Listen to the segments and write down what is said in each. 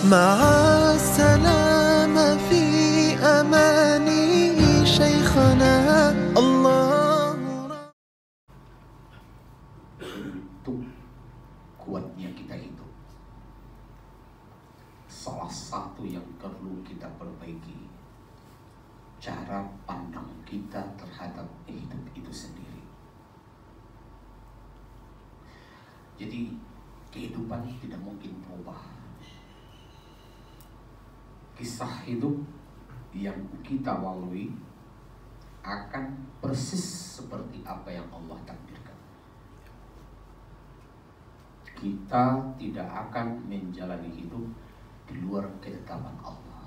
مع السلامة في أماني شيخنا الله. Untuk kuatnya kita itu, salah satu yang perlu kita perbaiki cara pandang kita terhadap hidup itu sendiri. Jadi kehidupan tidak mungkin berubah. Kisah hidup yang kita lalui akan persis seperti apa yang Allah takdirkan. Kita tidak akan menjalani hidup di luar ketetapan Allah.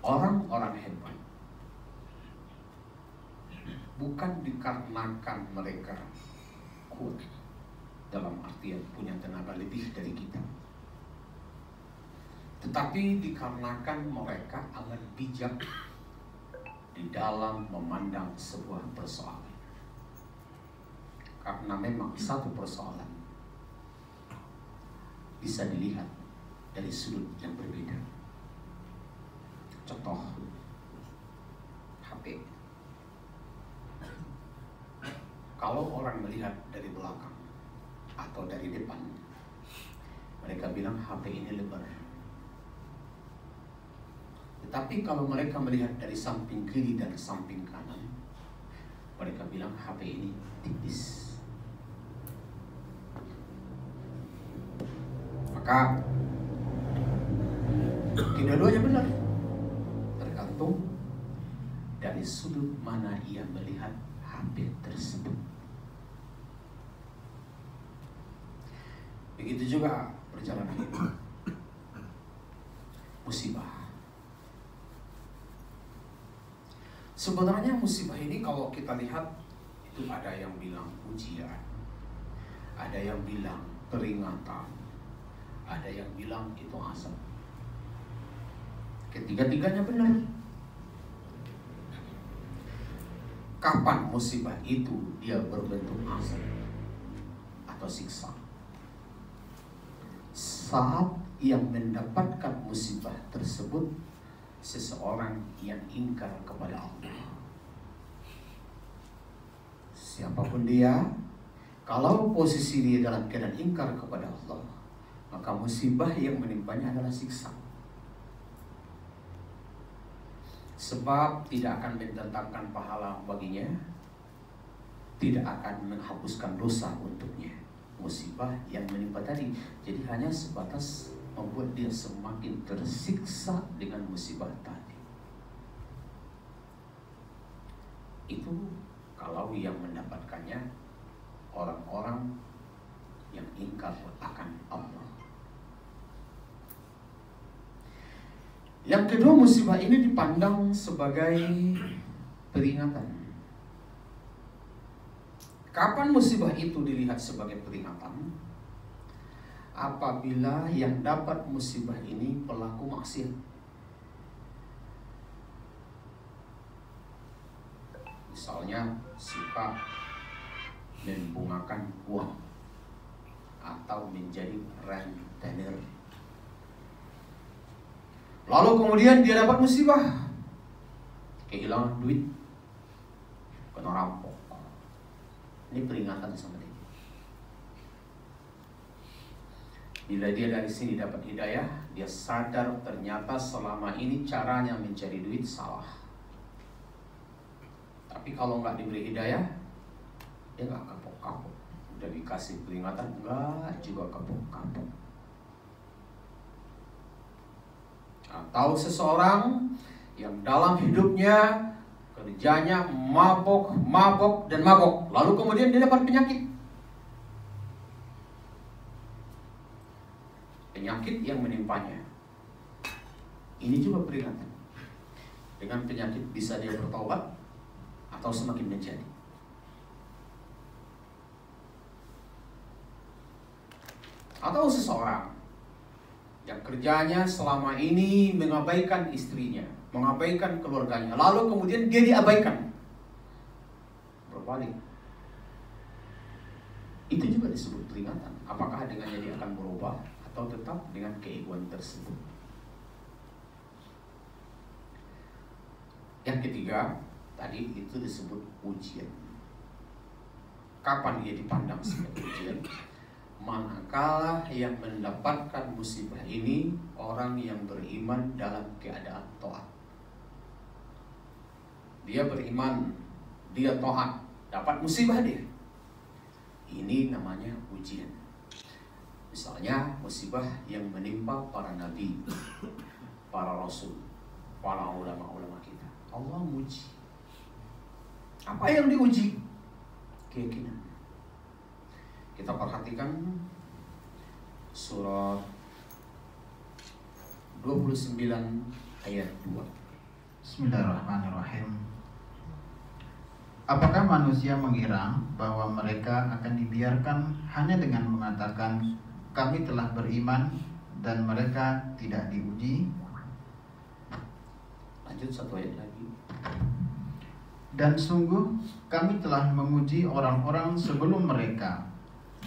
Orang-orang hebat bukan dikarenakan mereka kuat dalam artian punya tenaga lebih dari kita, tetapi dikarenakan mereka amat bijak di dalam memandang sebuah persoalan. Karena memang satu persoalan bisa dilihat dari sudut yang berbeda. Contoh, HP. Kalau orang melihat dari belakang atau dari depan, mereka bilang HP ini lebar. Tetapi kalau mereka melihat dari samping kiri dan samping kanan, mereka bilang HP ini tipis. Maka kedua-duanya benar, tergantung dari sudut mana ia melihat HP tersebut. Begitu juga perjalanan hidup. Musibah. Sebenarnya musibah ini kalau kita lihat, itu ada yang bilang ujian, ada yang bilang peringatan, ada yang bilang itu azab. Ketiga-tiganya benar. Kapan musibah itu dia berbentuk azab atau siksa? Saat yang mendapatkan musibah tersebut seseorang yang ingkar kepada Allah. Siapapun dia, kalau posisi dia dalam keadaan ingkar kepada Allah, maka musibah yang menimpanya adalah siksa. Sebab tidak akan mendatangkan pahala baginya, tidak akan menghapuskan dosa untuknya. Musibah yang menimpa tadi, jadi hanya sebatas membuat dia semakin tersiksa dengan musibah tadi. Itu kalau yang mendapatkannya orang-orang yang ingkar akan Allah. Yang kedua, musibah ini dipandang sebagai peringatan. Kapan musibah itu dilihat sebagai peringatan? Apabila yang dapat musibah ini pelaku maksiat. Misalnya suka membungakan uang atau menjadi rentenir. Lalu kemudian dia dapat musibah, kehilangan duit, kena rampok. Ini peringatan sama dia. Bila dia dari sini dapat hidayah, dia sadar ternyata selama ini caranya mencari duit salah. Tapi kalau nggak diberi hidayah, dia nggak kapok-kapok. Udah dikasih peringatan, nggak juga kapok-kapok. Atau seseorang yang dalam hidupnya kerjanya mabok, dan mabok, lalu kemudian dia dapat penyakit. Penyakit yang menimpanya ini juga peringatan. Dengan penyakit bisa dia bertobat atau semakin menjadi. Atau seseorang yang kerjanya selama ini mengabaikan istrinya, mengabaikan keluarganya, lalu kemudian dia diabaikan. Berbalik. Itu juga disebut peringatan. Apakah dengannya dia akan berubah atau tetap dengan keegoan tersebut? Yang ketiga, tadi itu disebut ujian. Kapan ia dipandang sebagai ujian? Manakala yang mendapatkan musibah ini orang yang beriman dalam keadaan taat. Dia beriman, dia taat, dapat musibah dia. Ini namanya ujian. Misalnya musibah yang menimpa para nabi, para rasul, para ulama-ulama kita. Allah menguji. Apa yang diuji? Keyakinan. Kita perhatikan surat 29 ayat 2. Bismillahirrahmanirrahim. Apakah manusia mengira bahwa mereka akan dibiarkan hanya dengan mengatakan kami telah beriman dan mereka tidak diuji? Lanjut satu ayat lagi. Dan sungguh kami telah menguji orang-orang sebelum mereka,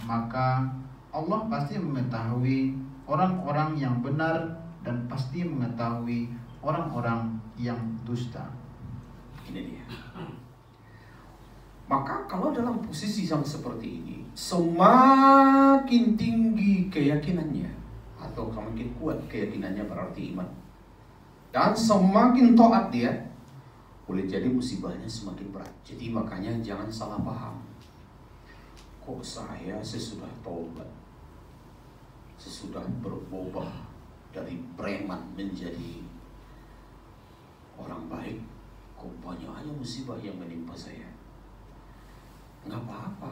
maka Allah pasti mengetahui orang-orang yang benar dan pasti mengetahui orang-orang yang dusta. Ini dia. Maka kalau dalam posisi yang seperti ini, semakin tinggi keyakinannya atau semakin kuat keyakinannya berarti iman, dan semakin taat dia, boleh jadi musibahnya semakin berat. Jadi makanya jangan salah paham. Kok saya sesudah taubat, sesudah berubah dari preman menjadi orang baik, kok banyak aja musibah yang menimpa saya? Nggak apa-apa,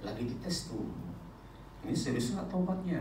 lagi dites tuh. Ini serius nggak taubatnya?